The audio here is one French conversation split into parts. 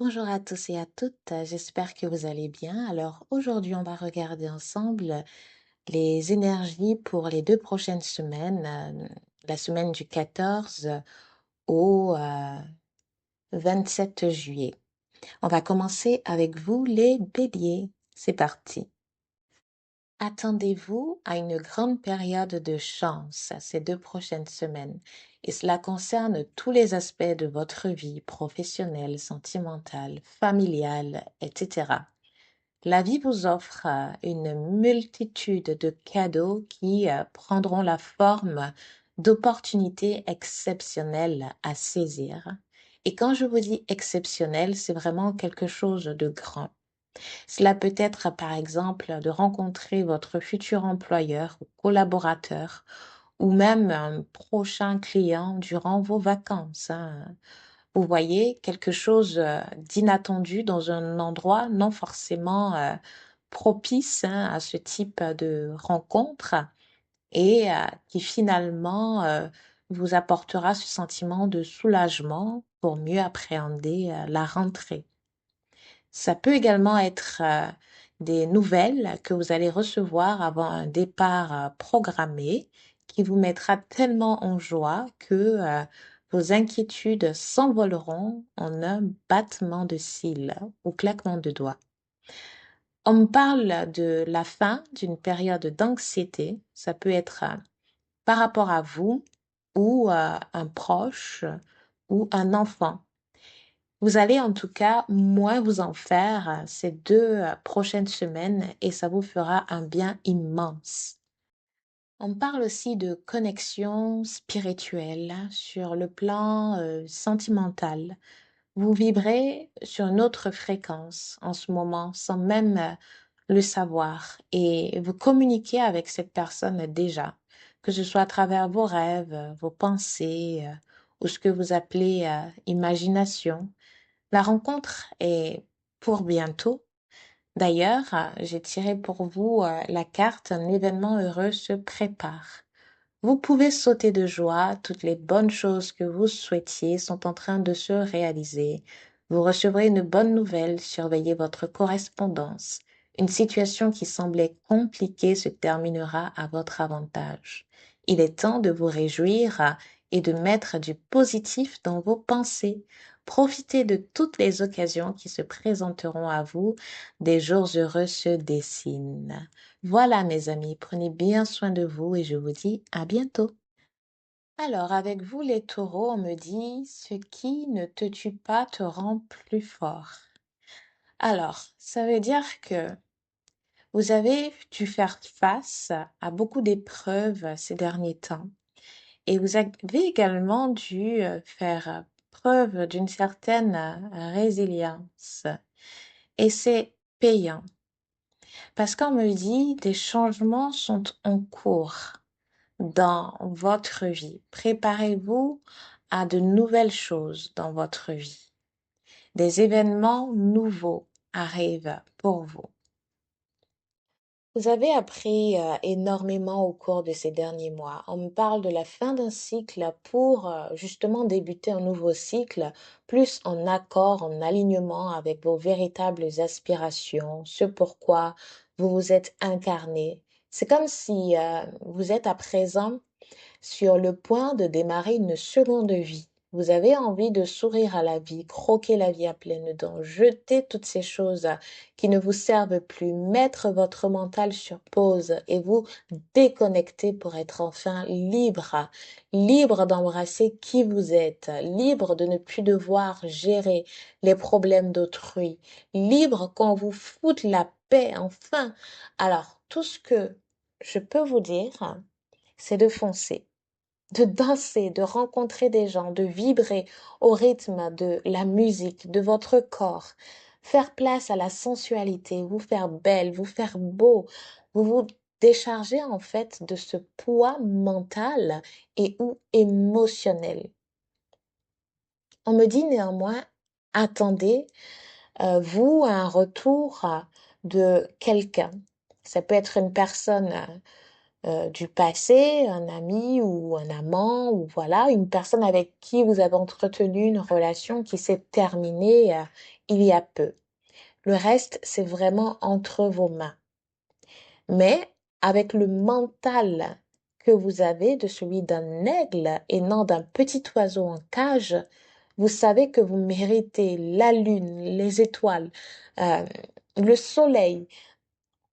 Bonjour à tous et à toutes, j'espère que vous allez bien. Alors aujourd'hui, on va regarder ensemble les énergies pour les 2 prochaines semaines, la semaine du 14 au 27 juillet. On va commencer avec vous les béliers. C'est parti. Attendez-vous à une grande période de chance ces 2 prochaines semaines et cela concerne tous les aspects de votre vie professionnelle, sentimentale, familiale, etc. La vie vous offre une multitude de cadeaux qui prendront la forme d'opportunités exceptionnelles à saisir. Et quand je vous dis exceptionnel, c'est vraiment quelque chose de grand. Cela peut être, par exemple, de rencontrer votre futur employeur ou collaborateur ou même un prochain client durant vos vacances, hein. Vous voyez quelque chose d'inattendu dans un endroit non forcément propice, hein, à ce type de rencontre et qui finalement vous apportera ce sentiment de soulagement pour mieux appréhender la rentrée. Ça peut également être des nouvelles que vous allez recevoir avant un départ programmé qui vous mettra tellement en joie que vos inquiétudes s'envoleront en un battement de cils ou claquement de doigts. On me parle de la fin d'une période d'anxiété. Ça peut être par rapport à vous ou un proche ou un enfant. Vous allez en tout cas moins vous en faire ces 2 prochaines semaines et ça vous fera un bien immense. On parle aussi de connexion spirituelle sur le plan sentimental. Vous vibrez sur une autre fréquence en ce moment sans même le savoir et vous communiquez avec cette personne déjà, que ce soit à travers vos rêves, vos pensées ou ce que vous appelez imagination. La rencontre est pour bientôt. D'ailleurs, j'ai tiré pour vous la carte Un événement heureux se prépare. Vous pouvez sauter de joie, toutes les bonnes choses que vous souhaitiez sont en train de se réaliser. Vous recevrez une bonne nouvelle, surveillez votre correspondance. Une situation qui semblait compliquée se terminera à votre avantage. Il est temps de vous réjouir et de mettre du positif dans vos pensées. Profitez de toutes les occasions qui se présenteront à vous. Des jours heureux se dessinent. Voilà mes amis, prenez bien soin de vous et je vous dis à bientôt. Alors, avec vous les taureaux, on me dit, ce qui ne te tue pas te rend plus fort. Alors, ça veut dire que vous avez dû faire face à beaucoup d'épreuves ces derniers temps et vous avez également dû faire preuve d'une certaine résilience. Et c'est payant parce qu'on me dit des changements sont en cours dans votre vie. Préparez-vous à de nouvelles choses dans votre vie. Des événements nouveaux arrivent pour vous. Vous avez appris énormément au cours de ces derniers mois. On me parle de la fin d'un cycle pour justement débuter un nouveau cycle, plus en accord, en alignement avec vos véritables aspirations, ce pourquoi vous vous êtes incarné. C'est comme si vous êtes à présent sur le point de démarrer une seconde vie. Vous avez envie de sourire à la vie, croquer la vie à pleines dents, jeter toutes ces choses qui ne vous servent plus, mettre votre mental sur pause et vous déconnecter pour être enfin libre, libre d'embrasser qui vous êtes, libre de ne plus devoir gérer les problèmes d'autrui, libre qu'on vous foute la paix enfin. Alors, tout ce que je peux vous dire, c'est de foncer, de danser, de rencontrer des gens, de vibrer au rythme de la musique, de votre corps, faire place à la sensualité, vous faire belle, vous faire beau, vous décharger en fait de ce poids mental et ou émotionnel. On me dit néanmoins, attendez, vous, un retour de quelqu'un. Ça peut être une personne du passé, un ami ou un amant, ou voilà, une personne avec qui vous avez entretenu une relation qui s'est terminée il y a peu. Le reste, c'est vraiment entre vos mains. Mais avec le mental que vous avez de celui d'un aigle et non d'un petit oiseau en cage, vous savez que vous méritez la lune, les étoiles, euh, le soleil.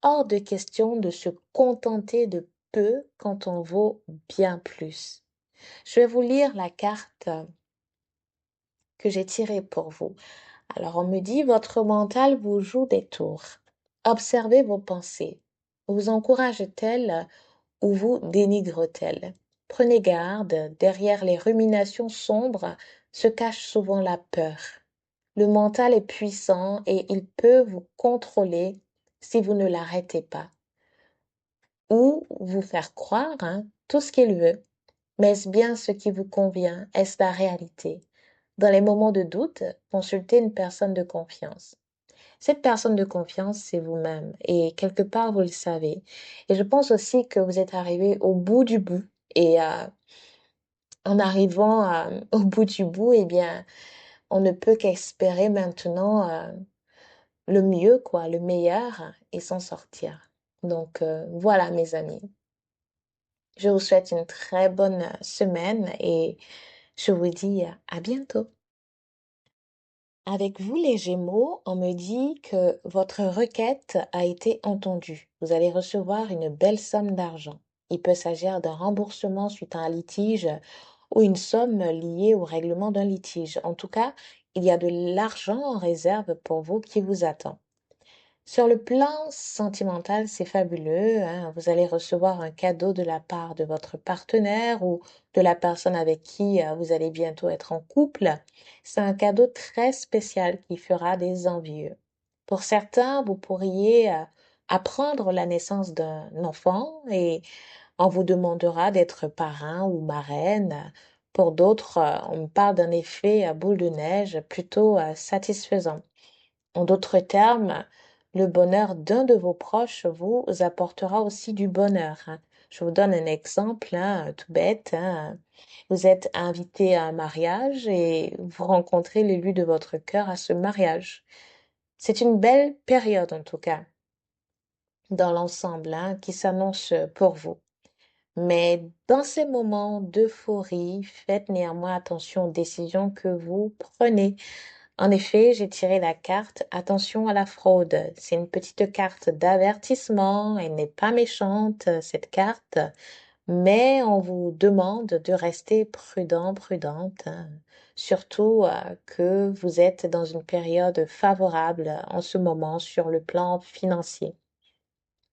Hors de question de se contenter de peu quand on vaut bien plus. Je vais vous lire la carte que j'ai tirée pour vous. Alors on me dit, votre mental vous joue des tours. Observez vos pensées. Vous encourage-t-elle ou vous dénigre-t-elle? Prenez garde, derrière les ruminations sombres se cache souvent la peur. Le mental est puissant et il peut vous contrôler si vous ne l'arrêtez pas, ou vous faire croire tout ce qu'il veut. Mais est-ce bien ce qui vous convient? Est-ce la réalité? Dans les moments de doute, consultez une personne de confiance. Cette personne de confiance, c'est vous-même. Et quelque part, vous le savez. Et je pense aussi que vous êtes arrivé au bout du bout. Et en arrivant au bout du bout, eh bien, on ne peut qu'espérer maintenant le mieux, quoi, le meilleur et s'en sortir. Donc, voilà, mes amis. Je vous souhaite une très bonne semaine et je vous dis à bientôt. Avec vous, les Gémeaux, on me dit que votre requête a été entendue. Vous allez recevoir une belle somme d'argent. Il peut s'agir d'un remboursement suite à un litige ou une somme liée au règlement d'un litige. En tout cas, il y a de l'argent en réserve pour vous qui vous attend. Sur le plan sentimental, c'est fabuleux, hein. Vous allez recevoir un cadeau de la part de votre partenaire ou de la personne avec qui vous allez bientôt être en couple. C'est un cadeau très spécial qui fera des envieux. Pour certains, vous pourriez apprendre la naissance d'un enfant et on vous demandera d'être parrain ou marraine. Pour d'autres, on parle d'un effet boule de neige plutôt satisfaisant. En d'autres termes, le bonheur d'un de vos proches vous apportera aussi du bonheur, hein. Je vous donne un exemple, tout bête, hein. Vous êtes invité à un mariage et vous rencontrez l'élu de votre cœur à ce mariage. C'est une belle période en tout cas, dans l'ensemble, hein, qui s'annonce pour vous. Mais dans ces moments d'euphorie, faites néanmoins attention aux décisions que vous prenez. En effet, j'ai tiré la carte Attention à la fraude. C'est une petite carte d'avertissement. Elle n'est pas méchante, cette carte, mais on vous demande de rester prudent, prudente, hein. Surtout que vous êtes dans une période favorable en ce moment sur le plan financier.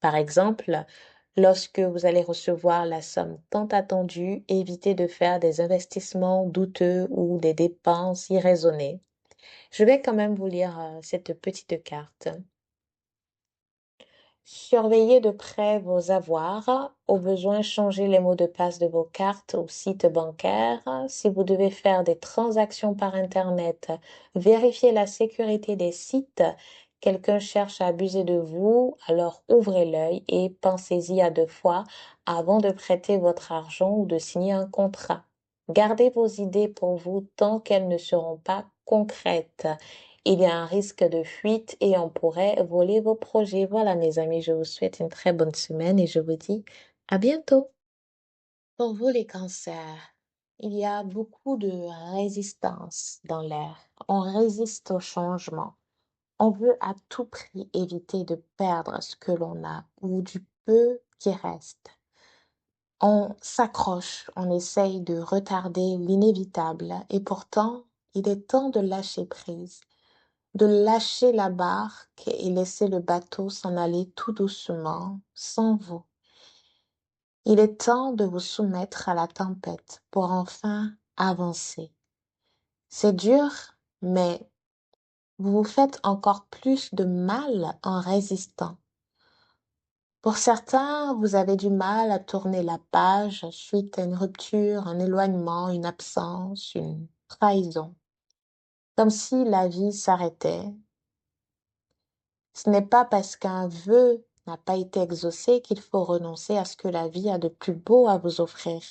Par exemple, lorsque vous allez recevoir la somme tant attendue, évitez de faire des investissements douteux ou des dépenses irraisonnées. Je vais quand même vous lire cette petite carte. Surveillez de près vos avoirs. Au besoin, changez les mots de passe de vos cartes ou sites bancaires. Si vous devez faire des transactions par Internet, vérifiez la sécurité des sites. Quelqu'un cherche à abuser de vous, alors ouvrez l'œil et pensez-y à deux fois avant de prêter votre argent ou de signer un contrat. Gardez vos idées pour vous tant qu'elles ne seront pas concrètes. Il y a un risque de fuite et on pourrait voler vos projets. Voilà, mes amis, je vous souhaite une très bonne semaine et je vous dis à bientôt. Pour vous, les cancers, il y a beaucoup de résistance dans l'air. On résiste au changement. On veut à tout prix éviter de perdre ce que l'on a ou du peu qui reste. On s'accroche, on essaye de retarder l'inévitable et pourtant, il est temps de lâcher prise, de lâcher la barque et laisser le bateau s'en aller tout doucement, sans vous. Il est temps de vous soumettre à la tempête pour enfin avancer. C'est dur, mais vous vous faites encore plus de mal en résistant. Pour certains, vous avez du mal à tourner la page suite à une rupture, un éloignement, une absence, une trahison. Comme si la vie s'arrêtait. Ce n'est pas parce qu'un vœu n'a pas été exaucée qu'il faut renoncer à ce que la vie a de plus beau à vous offrir.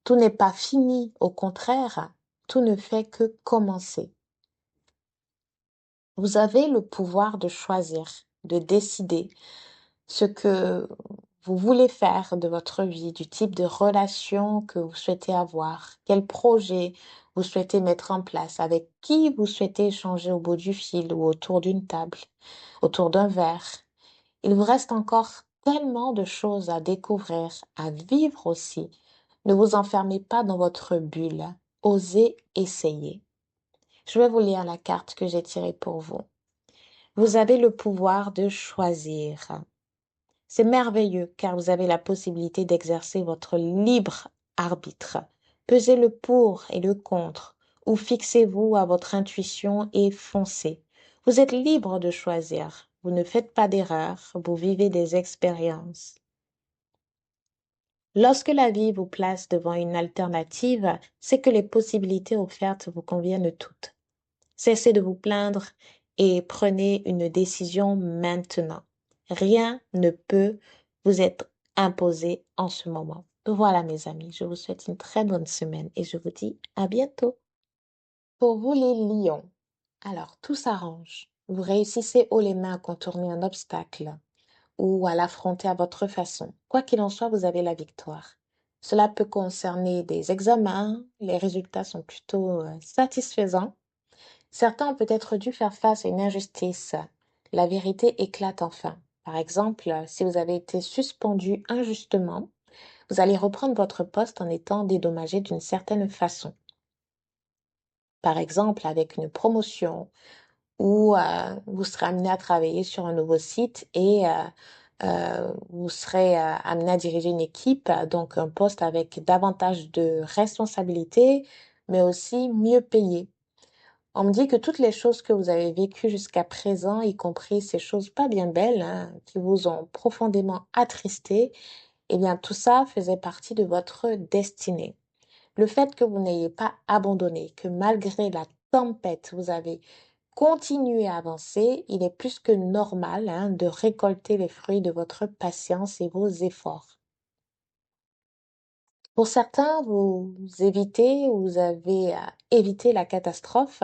Tout n'est pas fini, au contraire, tout ne fait que commencer. Vous avez le pouvoir de choisir, de décider ce que vous voulez faire de votre vie, du type de relation que vous souhaitez avoir, quel projet vous souhaitez mettre en place, avec qui vous souhaitez échanger au bout du fil ou autour d'une table, autour d'un verre. Il vous reste encore tellement de choses à découvrir, à vivre aussi. Ne vous enfermez pas dans votre bulle. Osez essayer. Je vais vous lire la carte que j'ai tirée pour vous. Vous avez le pouvoir de choisir. C'est merveilleux car vous avez la possibilité d'exercer votre libre arbitre. Pesez le pour et le contre, ou fixez-vous à votre intuition et foncez. Vous êtes libre de choisir. Vous ne faites pas d'erreurs, vous vivez des expériences. Lorsque la vie vous place devant une alternative, c'est que les possibilités offertes vous conviennent toutes. Cessez de vous plaindre et prenez une décision maintenant. Rien ne peut vous être imposé en ce moment. Voilà mes amis, je vous souhaite une très bonne semaine et je vous dis à bientôt. Pour vous les lions, alors tout s'arrange. Vous réussissez haut les mains à contourner un obstacle ou à l'affronter à votre façon. Quoi qu'il en soit, vous avez la victoire. Cela peut concerner des examens, les résultats sont plutôt satisfaisants. Certains ont peut-être dû faire face à une injustice. La vérité éclate enfin. Par exemple, si vous avez été suspendu injustement, vous allez reprendre votre poste en étant dédommagé d'une certaine façon. Par exemple, avec une promotion ou vous serez amené à travailler sur un nouveau site et vous serez amené à diriger une équipe, donc un poste avec davantage de responsabilités, mais aussi mieux payé. On me dit que toutes les choses que vous avez vécues jusqu'à présent, y compris ces choses pas bien belles, hein, qui vous ont profondément attristé, eh bien tout ça faisait partie de votre destinée. Le fait que vous n'ayez pas abandonné, que malgré la tempête, vous avez continué à avancer, il est plus que normal, hein, de récolter les fruits de votre patience et vos efforts. Pour certains, vous évitez ou vous avez évité la catastrophe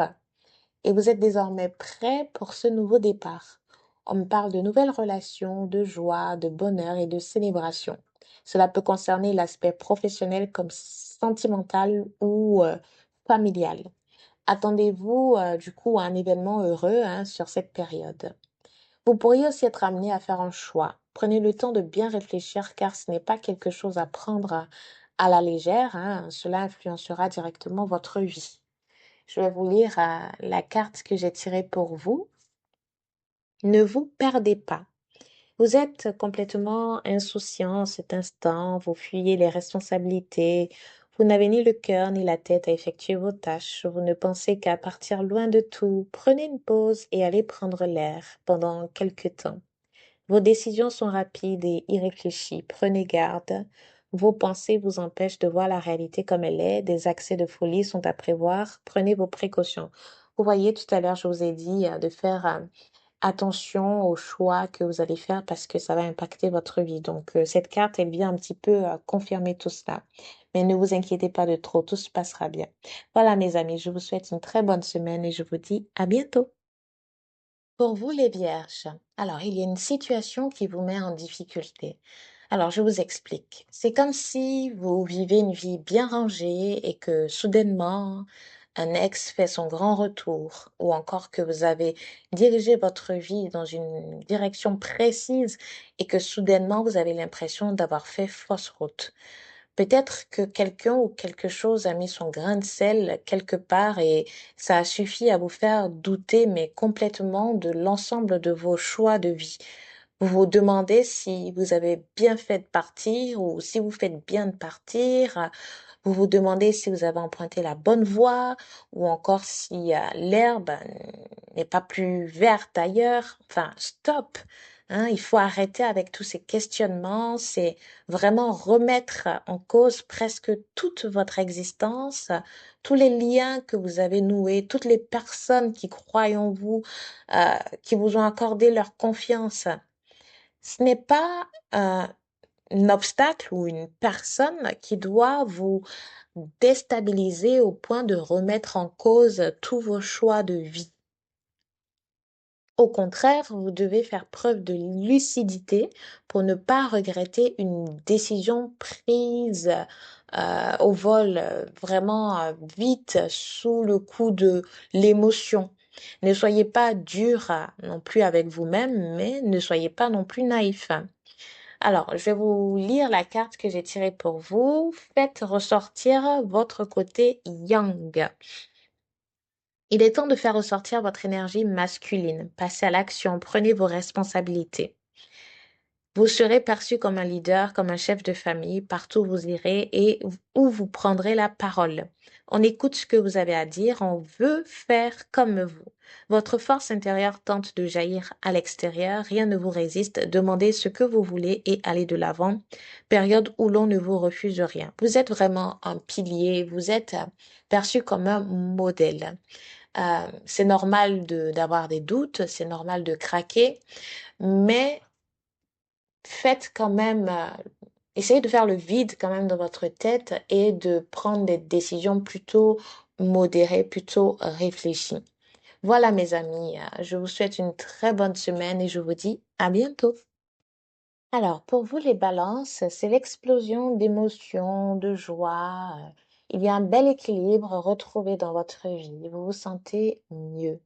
et vous êtes désormais prêt pour ce nouveau départ. On me parle de nouvelles relations, de joie, de bonheur et de célébration. Cela peut concerner l'aspect professionnel comme sentimental ou familial. Attendez-vous du coup à un événement heureux, hein, sur cette période. Vous pourriez aussi être amené à faire un choix. Prenez le temps de bien réfléchir car ce n'est pas quelque chose à prendre à la légère, hein. Cela influencera directement votre vie. Je vais vous lire la carte que j'ai tirée pour vous. Ne vous perdez pas. Vous êtes complètement insouciant en cet instant, vous fuyez les responsabilités, vous n'avez ni le cœur ni la tête à effectuer vos tâches, vous ne pensez qu'à partir loin de tout. Prenez une pause et allez prendre l'air pendant quelque temps. Vos décisions sont rapides et irréfléchies. Prenez garde. Vos pensées vous empêchent de voir la réalité comme elle est. Des accès de folie sont à prévoir. Prenez vos précautions. Vous voyez, tout à l'heure, je vous ai dit de faire attention aux choix que vous allez faire parce que ça va impacter votre vie. Donc, cette carte, elle vient un petit peu confirmer tout cela. Mais ne vous inquiétez pas de trop, tout se passera bien. Voilà, mes amis, je vous souhaite une très bonne semaine et je vous dis à bientôt. Pour vous les vierges, alors il y a une situation qui vous met en difficulté. Alors je vous explique. C'est comme si vous vivez une vie bien rangée et que soudainement un ex fait son grand retour ou encore que vous avez dirigé votre vie dans une direction précise et que soudainement vous avez l'impression d'avoir fait fausse route. Peut-être que quelqu'un ou quelque chose a mis son grain de sel quelque part et ça a suffi à vous faire douter, mais complètement de l'ensemble de vos choix de vie. Vous vous demandez si vous avez bien fait de partir ou si vous faites bien de partir. Vous vous demandez si vous avez emprunté la bonne voie ou encore si l'herbe n'est pas plus verte ailleurs. Enfin, stop. Hein, il faut arrêter avec tous ces questionnements. C'est vraiment remettre en cause presque toute votre existence, tous les liens que vous avez noués, toutes les personnes qui croient en vous, qui vous ont accordé leur confiance. Ce n'est pas un obstacle ou une personne qui doit vous déstabiliser au point de remettre en cause tous vos choix de vie. Au contraire, vous devez faire preuve de lucidité pour ne pas regretter une décision prise au vol, vraiment vite, sous le coup de l'émotion. Ne soyez pas dur non plus avec vous-même, mais ne soyez pas non plus naïf. Alors, je vais vous lire la carte que j'ai tirée pour vous. Faites ressortir votre côté yang. Il est temps de faire ressortir votre énergie masculine. Passez à l'action, prenez vos responsabilités. Vous serez perçu comme un leader, comme un chef de famille, partout où vous irez et où vous prendrez la parole. On écoute ce que vous avez à dire, on veut faire comme vous. Votre force intérieure tente de jaillir à l'extérieur, rien ne vous résiste, demandez ce que vous voulez et allez de l'avant. Période où l'on ne vous refuse rien. Vous êtes vraiment un pilier, vous êtes perçu comme un modèle. C'est normal d'avoir des doutes, c'est normal de craquer, mais faites quand même, essayez de faire le vide quand même dans votre tête et de prendre des décisions plutôt modérées, plutôt réfléchies. Voilà mes amis, je vous souhaite une très bonne semaine et je vous dis à bientôt. Alors, pour vous, les balances, c'est l'explosion d'émotions, de joie. Il y a un bel équilibre retrouvé dans votre vie. Vous vous sentez mieux.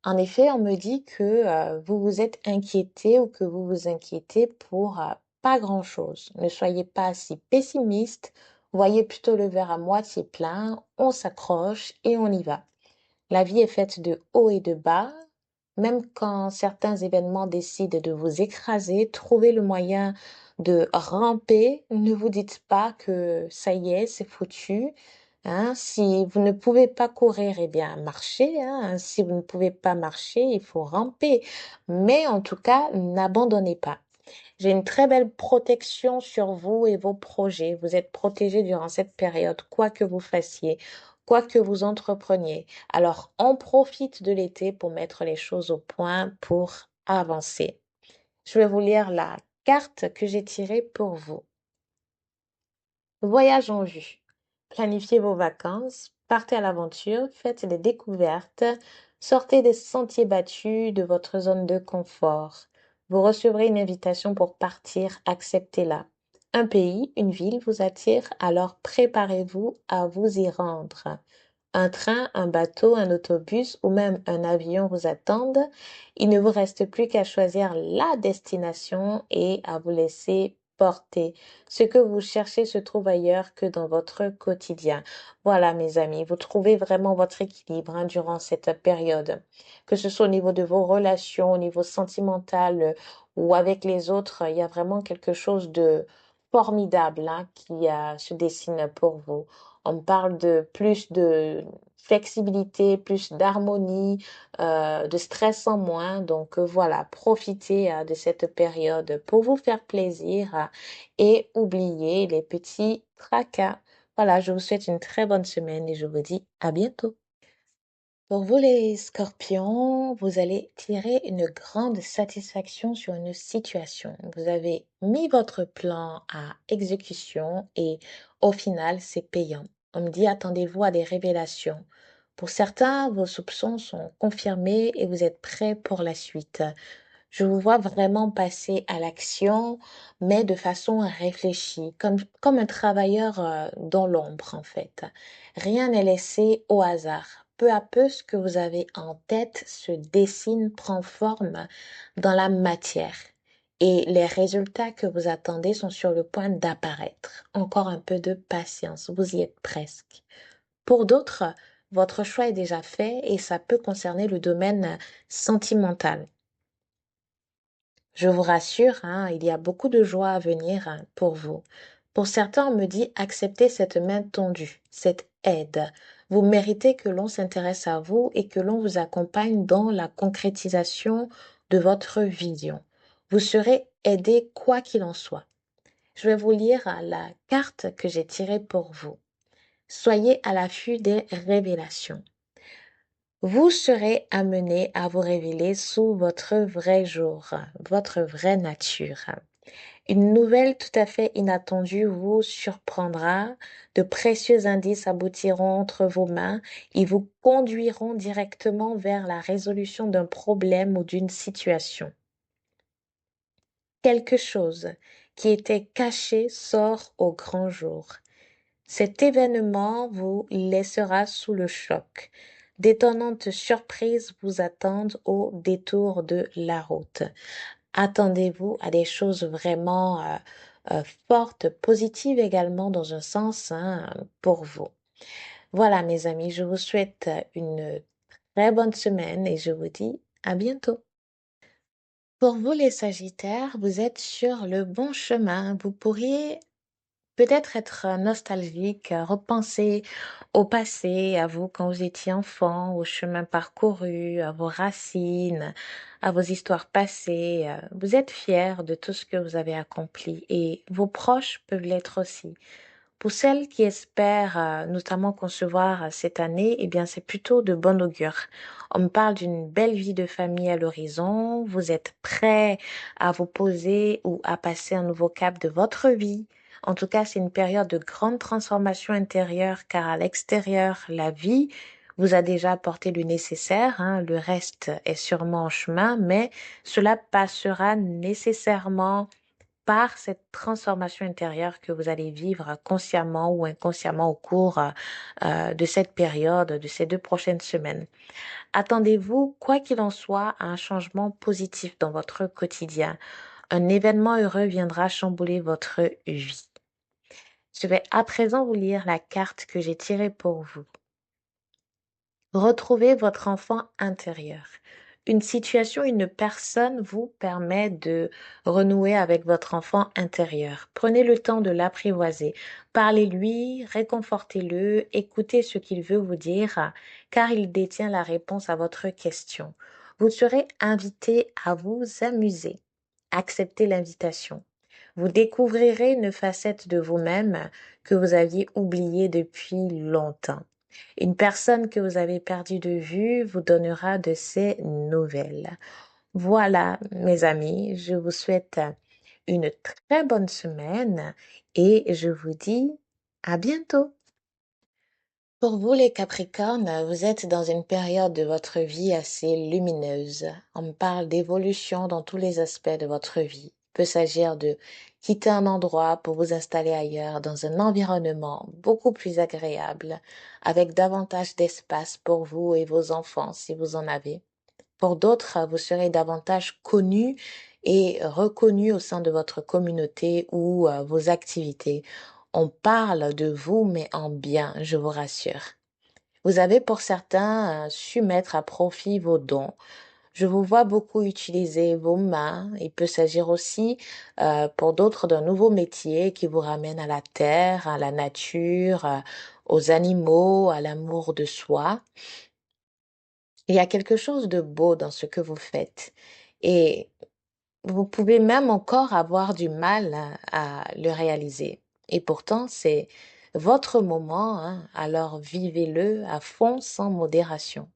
En effet, on me dit que vous vous êtes inquiété ou que vous vous inquiétez pour pas grand-chose. Ne soyez pas si pessimiste. Voyez plutôt le verre à moitié plein. On s'accroche et on y va. La vie est faite de hauts et de bas. Même quand certains événements décident de vous écraser, trouvez le moyen de ramper. Ne vous dites pas que ça y est, c'est foutu. Hein. Si vous ne pouvez pas courir, eh bien, marchez. Hein. Si vous ne pouvez pas marcher, il faut ramper. Mais en tout cas, n'abandonnez pas. J'ai une très belle protection sur vous et vos projets. Vous êtes protégés durant cette période, quoi que vous fassiez, quoi que vous entrepreniez. Alors, on profite de l'été pour mettre les choses au point, pour avancer. Je vais vous lire la carte que j'ai tirée pour vous. Voyage en vue. Planifiez vos vacances, partez à l'aventure, faites des découvertes, sortez des sentiers battus de votre zone de confort. Vous recevrez une invitation pour partir, acceptez-la. Un pays, une ville vous attire, alors préparez-vous à vous y rendre. Un train, un bateau, un autobus ou même un avion vous attendent. Il ne vous reste plus qu'à choisir la destination et à vous laisser porter. Ce que vous cherchez se trouve ailleurs que dans votre quotidien. Voilà, mes amis, vous trouvez vraiment votre équilibre durant cette période. Que ce soit au niveau de vos relations, au niveau sentimental ou avec les autres, il y a vraiment quelque chose de formidable qui se dessine pour vous. On parle de plus de flexibilité, plus d'harmonie, de stress en moins. Donc voilà, profitez de cette période pour vous faire plaisir et oubliez les petits tracas. Voilà, je vous souhaite une très bonne semaine et je vous dis à bientôt. Pour vous les scorpions, vous allez tirer une grande satisfaction sur une situation. Vous avez mis votre plan à exécution et au final, c'est payant. On me dit, attendez-vous à des révélations. Pour certains, vos soupçons sont confirmés et vous êtes prêts pour la suite. Je vous vois vraiment passer à l'action, mais de façon réfléchie, comme un travailleur dans l'ombre en fait. Rien n'est laissé au hasard. Peu à peu, ce que vous avez en tête se dessine, prend forme dans la matière. Et les résultats que vous attendez sont sur le point d'apparaître. Encore un peu de patience, vous y êtes presque. Pour d'autres, votre choix est déjà fait et ça peut concerner le domaine sentimental. Je vous rassure, il y a beaucoup de joie à venir pour vous. Pour certains, on me dit acceptez cette main tendue, cette aide. Vous méritez que l'on s'intéresse à vous et que l'on vous accompagne dans la concrétisation de votre vision. Vous serez aidé quoi qu'il en soit. Je vais vous lire la carte que j'ai tirée pour vous. Soyez à l'affût des révélations. Vous serez amené à vous révéler sous votre vrai jour, votre vraie nature. Une nouvelle tout à fait inattendue vous surprendra. De précieux indices aboutiront entre vos mains et vous conduiront directement vers la résolution d'un problème ou d'une situation. Quelque chose qui était caché sort au grand jour. Cet événement vous laissera sous le choc. D'étonnantes surprises vous attendent au détour de la route. Attendez-vous à des choses vraiment fortes, positives également dans un sens hein, pour vous. Voilà mes amis, je vous souhaite une très bonne semaine et je vous dis à bientôt. Pour vous les Sagittaires, vous êtes sur le bon chemin. Vous pourriez peut-être être nostalgique, repenser au passé, à vous quand vous étiez enfant, au chemin parcouru, à vos racines, à vos histoires passées. Vous êtes fiers de tout ce que vous avez accompli et vos proches peuvent l'être aussi. Pour celles qui espèrent notamment concevoir cette année, eh bien c'est plutôt de bon augure. On me parle d'une belle vie de famille à l'horizon. Vous êtes prêts à vous poser ou à passer un nouveau cap de votre vie. En tout cas, c'est une période de grande transformation intérieure car à l'extérieur, la vie vous a déjà apporté le nécessaire. Hein. Le reste est sûrement en chemin, mais cela passera nécessairement par cette transformation intérieure que vous allez vivre consciemment ou inconsciemment au cours de cette période, de ces 2 prochaines semaines. Attendez-vous, quoi qu'il en soit, à un changement positif dans votre quotidien. Un événement heureux viendra chambouler votre vie. Je vais à présent vous lire la carte que j'ai tirée pour vous. Retrouvez votre enfant intérieur. Une situation, une personne vous permet de renouer avec votre enfant intérieur. Prenez le temps de l'apprivoiser. Parlez-lui, réconfortez-le, écoutez ce qu'il veut vous dire, car il détient la réponse à votre question. Vous serez invité à vous amuser. Acceptez l'invitation. Vous découvrirez une facette de vous-même que vous aviez oubliée depuis longtemps. Une personne que vous avez perdue de vue vous donnera de ses nouvelles. Voilà, mes amis, je vous souhaite une très bonne semaine et je vous dis à bientôt. Pour vous, les Capricornes, vous êtes dans une période de votre vie assez lumineuse. On me parle d'évolution dans tous les aspects de votre vie. Il peut s'agir de quitter un endroit pour vous installer ailleurs, dans un environnement beaucoup plus agréable, avec davantage d'espace pour vous et vos enfants, si vous en avez. Pour d'autres, vous serez davantage connus et reconnus au sein de votre communauté ou vos activités. On parle de vous, mais en bien, je vous rassure. Vous avez pour certains su mettre à profit vos dons. Je vous vois beaucoup utiliser vos mains. Il peut s'agir aussi pour d'autres d'un nouveau métier qui vous ramène à la terre, à la nature, aux animaux, à l'amour de soi. Il y a quelque chose de beau dans ce que vous faites. Et vous pouvez même encore avoir du mal à le réaliser. Et pourtant, c'est votre moment, hein, alors vivez-le à fond sans modération.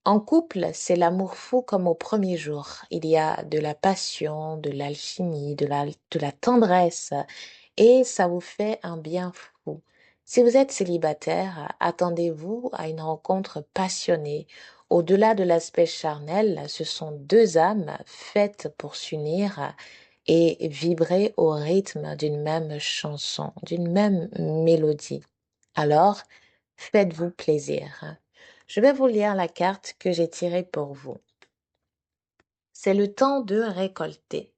En couple, c'est l'amour fou comme au premier jour. Il y a de la passion, de l'alchimie, de la tendresse et ça vous fait un bien fou. Si vous êtes célibataire, attendez-vous à une rencontre passionnée. Au-delà de l'aspect charnel, ce sont deux âmes faites pour s'unir et vibrer au rythme d'une même chanson, d'une même mélodie. Alors, faites-vous plaisir. Je vais vous lire la carte que j'ai tirée pour vous. C'est le temps de récolter.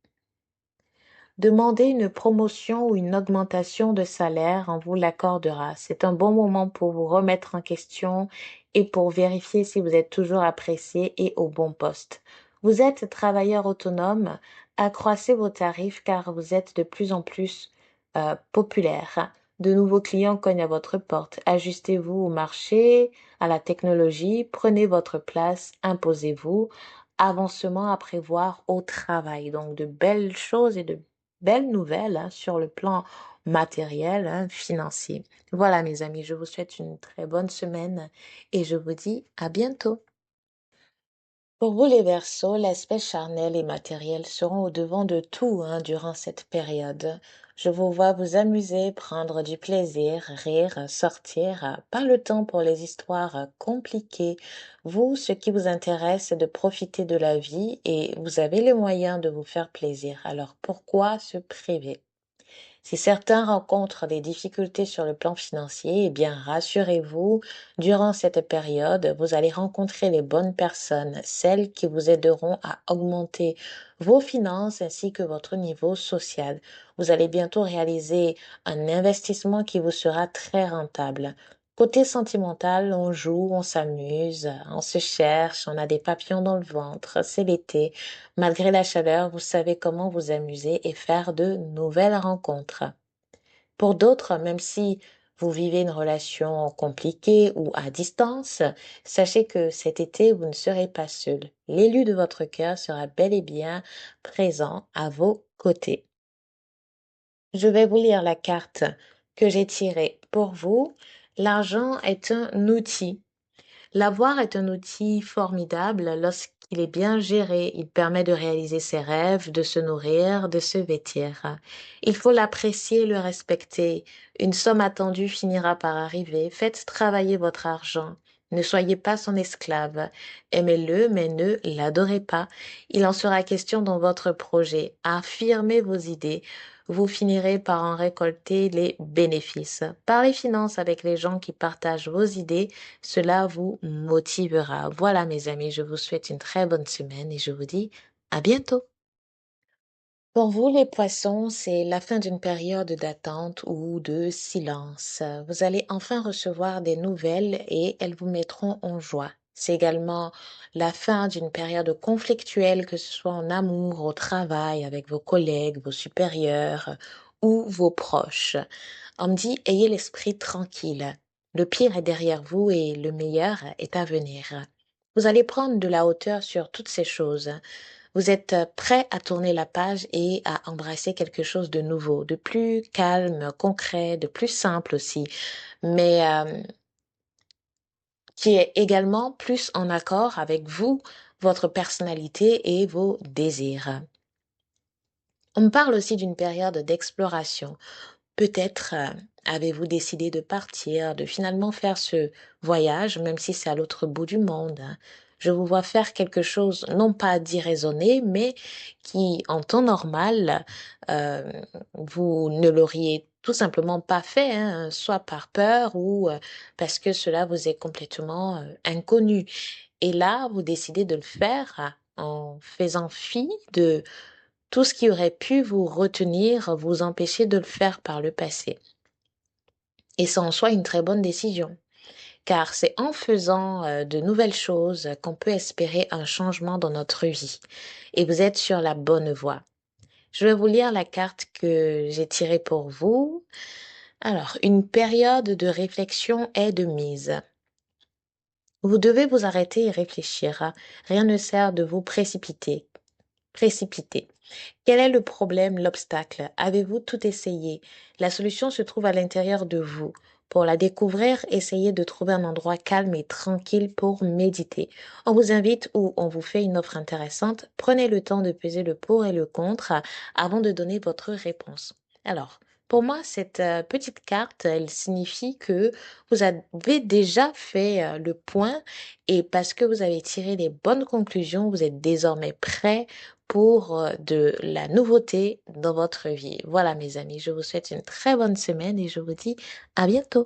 Demandez une promotion ou une augmentation de salaire, on vous l'accordera. C'est un bon moment pour vous remettre en question et pour vérifier si vous êtes toujours apprécié et au bon poste. Vous êtes travailleur autonome, accroissez vos tarifs car vous êtes de plus en plus populaire. De nouveaux clients cognent à votre porte. Ajustez-vous au marché, à la technologie, prenez votre place, imposez-vous. Avancement à prévoir au travail. Donc de belles choses et de belles nouvelles hein, sur le plan matériel, hein, financier. Voilà, mes amis, je vous souhaite une très bonne semaine et je vous dis à bientôt. Pour vous les Verseaux, l'aspect charnel et matériel seront au devant de tout hein, durant cette période. Je vous vois vous amuser, prendre du plaisir, rire, sortir. Pas le temps pour les histoires compliquées. Vous, ce qui vous intéresse, c'est de profiter de la vie et vous avez les moyens de vous faire plaisir. Alors pourquoi se priver? Si certains rencontrent des difficultés sur le plan financier, eh bien, rassurez-vous, durant cette période, vous allez rencontrer les bonnes personnes, celles qui vous aideront à augmenter vos finances ainsi que votre niveau social. Vous allez bientôt réaliser un investissement qui vous sera très rentable. Côté sentimental, on joue, on s'amuse, on se cherche, on a des papillons dans le ventre, c'est l'été. Malgré la chaleur, vous savez comment vous amuser et faire de nouvelles rencontres. Pour d'autres, même si vous vivez une relation compliquée ou à distance, sachez que cet été, vous ne serez pas seul. L'élu de votre cœur sera bel et bien présent à vos côtés. Je vais vous lire la carte que j'ai tirée pour vous. L'argent est un outil. L'avoir est un outil formidable lorsqu'il est bien géré. Il permet de réaliser ses rêves, de se nourrir, de se vêtir. Il faut l'apprécier et le respecter. Une somme attendue finira par arriver. Faites travailler votre argent. Ne soyez pas son esclave. Aimez-le, mais ne l'adorez pas. Il en sera question dans votre projet. Affirmez vos idées. Vous finirez par en récolter les bénéfices. Parlez finances avec les gens qui partagent vos idées, cela vous motivera. Voilà mes amis, je vous souhaite une très bonne semaine et je vous dis à bientôt. Pour vous, les poissons, c'est la fin d'une période d'attente ou de silence. Vous allez enfin recevoir des nouvelles et elles vous mettront en joie. C'est également la fin d'une période conflictuelle, que ce soit en amour, au travail, avec vos collègues, vos supérieurs ou vos proches. On me dit, ayez l'esprit tranquille. Le pire est derrière vous et le meilleur est à venir. Vous allez prendre de la hauteur sur toutes ces choses. Vous êtes prêt à tourner la page et à embrasser quelque chose de nouveau, de plus calme, concret, de plus simple aussi, mais qui est également plus en accord avec vous, votre personnalité et vos désirs. On me parle aussi d'une période d'exploration. Peut-être avez-vous décidé de partir, de finalement faire ce voyage, même si c'est à l'autre bout du monde. Hein. Je vous vois faire quelque chose, non pas d'irraisonné, mais qui, en temps normal, euh, vous ne l'auriez tout simplement pas fait, hein, soit par peur ou parce que cela vous est complètement inconnu. Et là, vous décidez de le faire en faisant fi de tout ce qui aurait pu vous retenir, vous empêcher de le faire par le passé. Et c'est en soi une très bonne décision, car c'est en faisant de nouvelles choses qu'on peut espérer un changement dans notre vie. Et vous êtes sur la bonne voie. Je vais vous lire la carte que j'ai tirée pour vous. Alors, une période de réflexion est de mise. Vous devez vous arrêter et réfléchir. Rien ne sert de vous précipiter. Précipiter. Quel est le problème, l'obstacle? Avez-vous tout essayé? La solution se trouve à l'intérieur de vous. Pour la découvrir, essayez de trouver un endroit calme et tranquille pour méditer. On vous invite ou on vous fait une offre intéressante. Prenez le temps de peser le pour et le contre avant de donner votre réponse. Alors, pour moi, cette petite carte, elle signifie que vous avez déjà fait le point et parce que vous avez tiré les bonnes conclusions, vous êtes désormais prêt pour de la nouveauté dans votre vie. Voilà mes amis, je vous souhaite une très bonne semaine et je vous dis à bientôt.